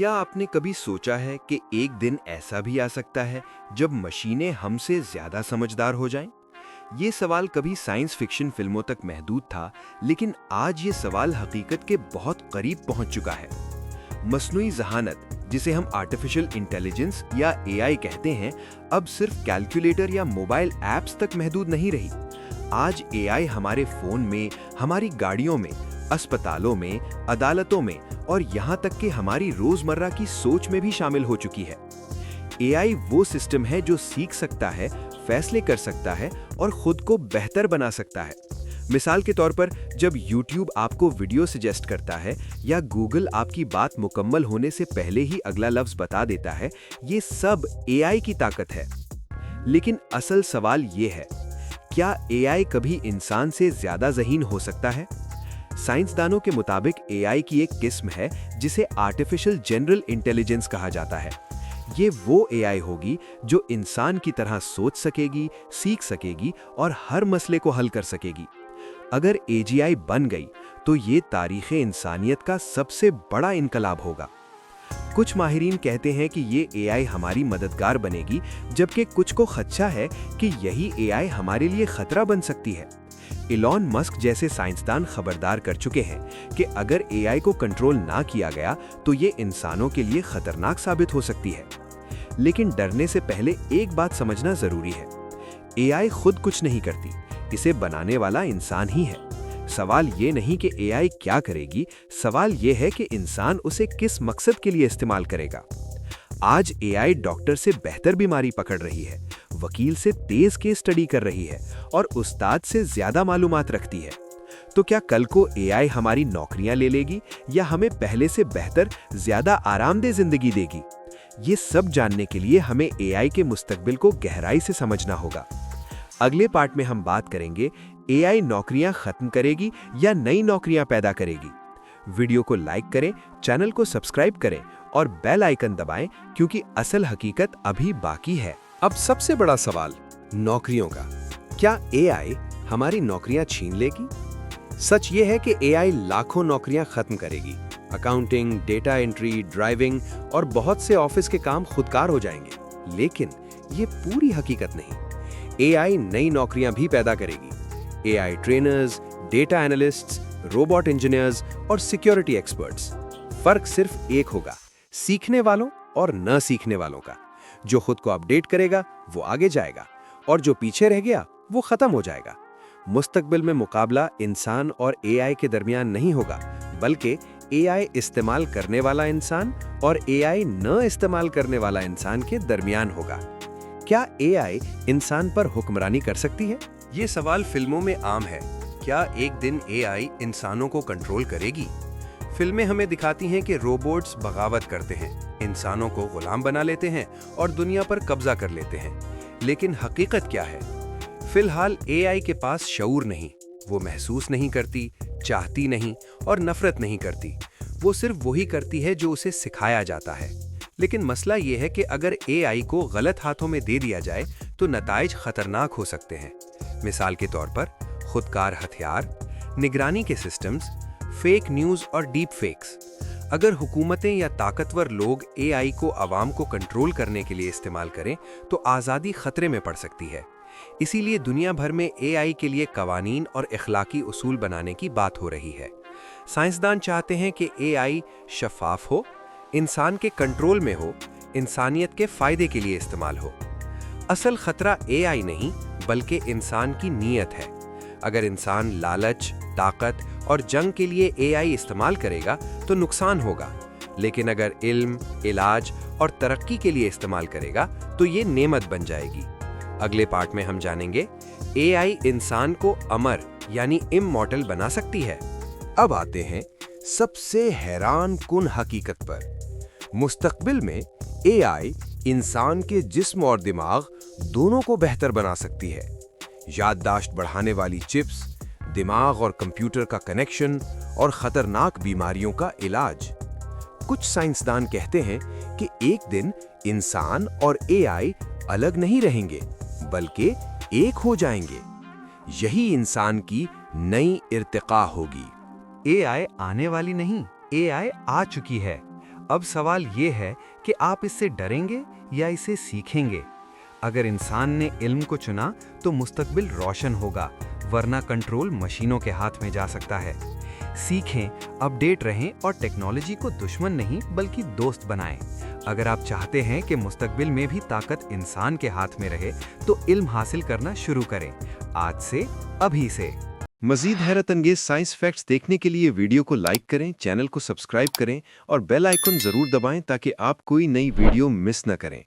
क्या आपने कभी सोचा है कि एक दिन ऐसा भी आ सकता है जब मशीनें हमसे ज्यादा समझदार हो जाएं? ये सवाल कभी साइंस फिक्शन फिल्मों तक महदूद था, लेकिन आज ये सवाल हकीकत के बहुत करीब पहुंच चुका है। मसनूई ज़हानत, जिसे हम आर्टिफिशियल इंटेलिजेंस या एआई कहते हैं, अब सिर्फ कैलकुलेटर या मोबाइल ऐप्स तक महदूद नहीं रही। आज एआई हमारे फोन में, हमारी गाड़ियों में, अस्पतालों में, अदालतों में और यहाँ तक कि हमारी रोजमर्रा की सोच में भी शामिल हो चुकी है। एआई वो सिस्टम है जो सीख सकता है, फैसले कर सकता है और खुद को बेहतर बना सकता है। मिसाल के तौर पर, जब YouTube आपको वीडियो सजेस्ट करता है या Google आपकी बात मुकम्मल होने से पहले ही अगला लफ्ज बता देता है, ये सब एआई की ताकत है। लेकिन असल सवाल ये है, क्या एआई कभी इंसान से ज्यादा ज़हीन हो सकता है? साइंसदानों के मुताबिक एआई की एक किस्म है जिसे आर्टिफिशियल जनरल इंटेलिजेंस कहा जाता है। ये वो एआई होगी जो इंसान की तरह सोच सकेगी, सीख सकेगी और हर मसले को हल कर सकेगी। अगर एजीआई बन गई तो ये तारीख़ इंसानियत का सबसे बड़ा इनकलाब होगा। कुछ माहिरीन कहते हैं कि ये एआई हमारी मददगार बनेगी, जबकि कुछ को खदशा है कि यही एआई हमारे लिए खतरा बन सकती है। इलॉन मस्क जैसे साइंसदान खबरदार कर चुके हैं कि अगर एआई को कंट्रोल ना किया गया तो ये इंसानों के लिए खतरनाक साबित हो सकती है। लेकिन डरने से पहले एक बात समझना जरूरी है, एआई खुद कुछ नहीं करती, इसे बनाने वाला इंसान ही है। सवाल ये नहीं कि एआई क्या करेगी, सवाल ये है कि इंसान उसे किस मकसद के लिए इस्तेमाल करेगा। आज एआई डॉक्टर से बेहतर बीमारी पकड़ रही है, वकील से तेज केस स्टडी कर रही है और उस्ताद से ज्यादा मालूमात रखती है। तो क्या कल को एआई हमारी नौकरियां ले लेगी या हमें पहले से बेहतर, ज्यादा आरामदेह जिंदगी देगी? ये सब जानने के लिए हमें एआई के मुस्तकबिल को गहराई से समझना होगा। अगले पार्ट में हम बात करेंगे, एआई नौकरियां खत्म करेगी या नई नौकरियां पैदा करेगी। वीडियो को लाइक करें, चैनल को सब्सक्राइब करें और बेल आइकन दबाएं, क्योंकि असल हकीकत अभी बाकी है। अब सबसे बड़ा सवाल नौकरियों का। क्या एआई हमारी नौकरियां छीन लेगी? सच ये है कि एआई लाखों नौकरियां खत्म करेगी। अकाउंटिंग, डेटा एंट्री, ड्राइविंग और बहुत से ऑफिस के काम खुदकार हो जाएंगे। लेकिन ये पूरी हकीकत नहीं। एआई नई नौकरियां भी पैदा करेगी। AI trainers, data analysts, robot engineers और सिक्योरिटी एक्सपर्ट्स। फर्क सिर्फ एक होगा, सीखने वालों और न सीखने वालों का। जो खुद को अपडेट करेगा वो आगे जाएगा और जो पीछे रह गया वो खत्म हो जाएगा। मुस्तकबिल में मुकाबला इंसान और एआई के दरमियान नहीं होगा, बल्कि एआई इस्तेमाल करने वाला इंसान और एआई न इस्तेमाल करने वाला इंसान के दरमियान होगा। क्या एआई इंसान पर हुक्मरानी कर सकती है? ये सवाल फिल्मों में आम है। क्या एक दिन एआई इंसानों को कंट्रोल करेगी? फिल्में हमें दिखाती हैं कि रोबोट्स बगावत करते हैं, इंसानों को गुलाम बना लेते हैं और दुनिया पर कब्जा कर लेते हैं। लेकिन हकीकत क्या है? फिलहाल एआई के पास शऊर नहीं, वो महसूस नहीं करती, चाहती नहीं और नफरत नहीं करती। वो सिर्फ वही करती है जो उसे सिखाया जाता है। लेकिन मसला ये है कि अगर एआई को गलत हाथों में दे दिया जाए तो नताइज खतरनाक हो सकते हैं। मिसाल के तौर पर खुदकार हथियार, निगरानी के सिस्टम्स, फेक न्यूज़ और डीप फेक्स। अगर हुकूमतें या ताकतवर लोग एआई को आवाम को कंट्रोल करने के लिए इस्तेमाल करें तो आज़ादी खतरे में पड़ सकती है। इसीलिए दुनिया भर में एआई के लिए कवानीन और इखलाकी उसूल बनाने की बात हो रही है। साइंसदान चाहते हैं कि एआई शफाफ हो, इंसान के कंट्रोल में हो, इंसानियत के फायदे के लिए इस्तेमाल हो। असल खतरा एआई नहीं, बल्कि इंसान की नीयत है। अगर इंसान लालच, ताकत और जंग के लिए एआई इस्तेमाल करेगा तो नुकसान होगा, लेकिन अगर इल्म, इलाज और तरक्की के लिए इस्तेमाल करेगा तो ये नेमत बन जाएगी। अगले पार्ट में हम जानेंगे, एआई इंसान को अमर यानी इममॉर्टल बना सकती है। अब आते हैं सबसे हैरान कुन हकीकत पर। मुस्तकबिल में एआई इंसान के जिस्म और दिमाग दोनों को बेहतर बना सकती है। याददाश्त बढ़ाने वाली चिप्स, दिमाग और कंप्यूटर का कनेक्शन और खतरनाक बीमारियों का इलाज। कुछ साइंसदान कहते हैं कि एक दिन इंसान और एआई अलग नहीं रहेंगे, बल्कि एक हो जाएंगे। यही इंसान की नई इर्तिका होगी। एआई आने वाली नहीं, एआई आ चुकी है। اب سوال یہ ہے کہ آپ اس سے ڈریں گے یا اسے سیکھیں گے؟ اگر انسان نے علم کو چنا تو مستقبل روشن ہوگا، ورنہ کنٹرول مشینوں کے ہاتھ میں جا سکتا ہے۔ سیکھیں، اپڈیٹ رہیں اور ٹیکنالوجی کو دشمن نہیں بلکہ دوست بنائیں۔ اگر آپ چاہتے ہیں کہ مستقبل میں بھی طاقت انسان کے ہاتھ میں رہے تو علم حاصل کرنا شروع کریں، آج سے، ابھی سے۔ مزید حیرت انگیز سائنس فیکٹس دیکھنے کے لیے ویڈیو کو لائک کریں، چینل کو سبسکرائب کریں اور بیل آئیکن ضرور دبائیں تاکہ آپ کوئی نئی ویڈیو مس نہ کریں۔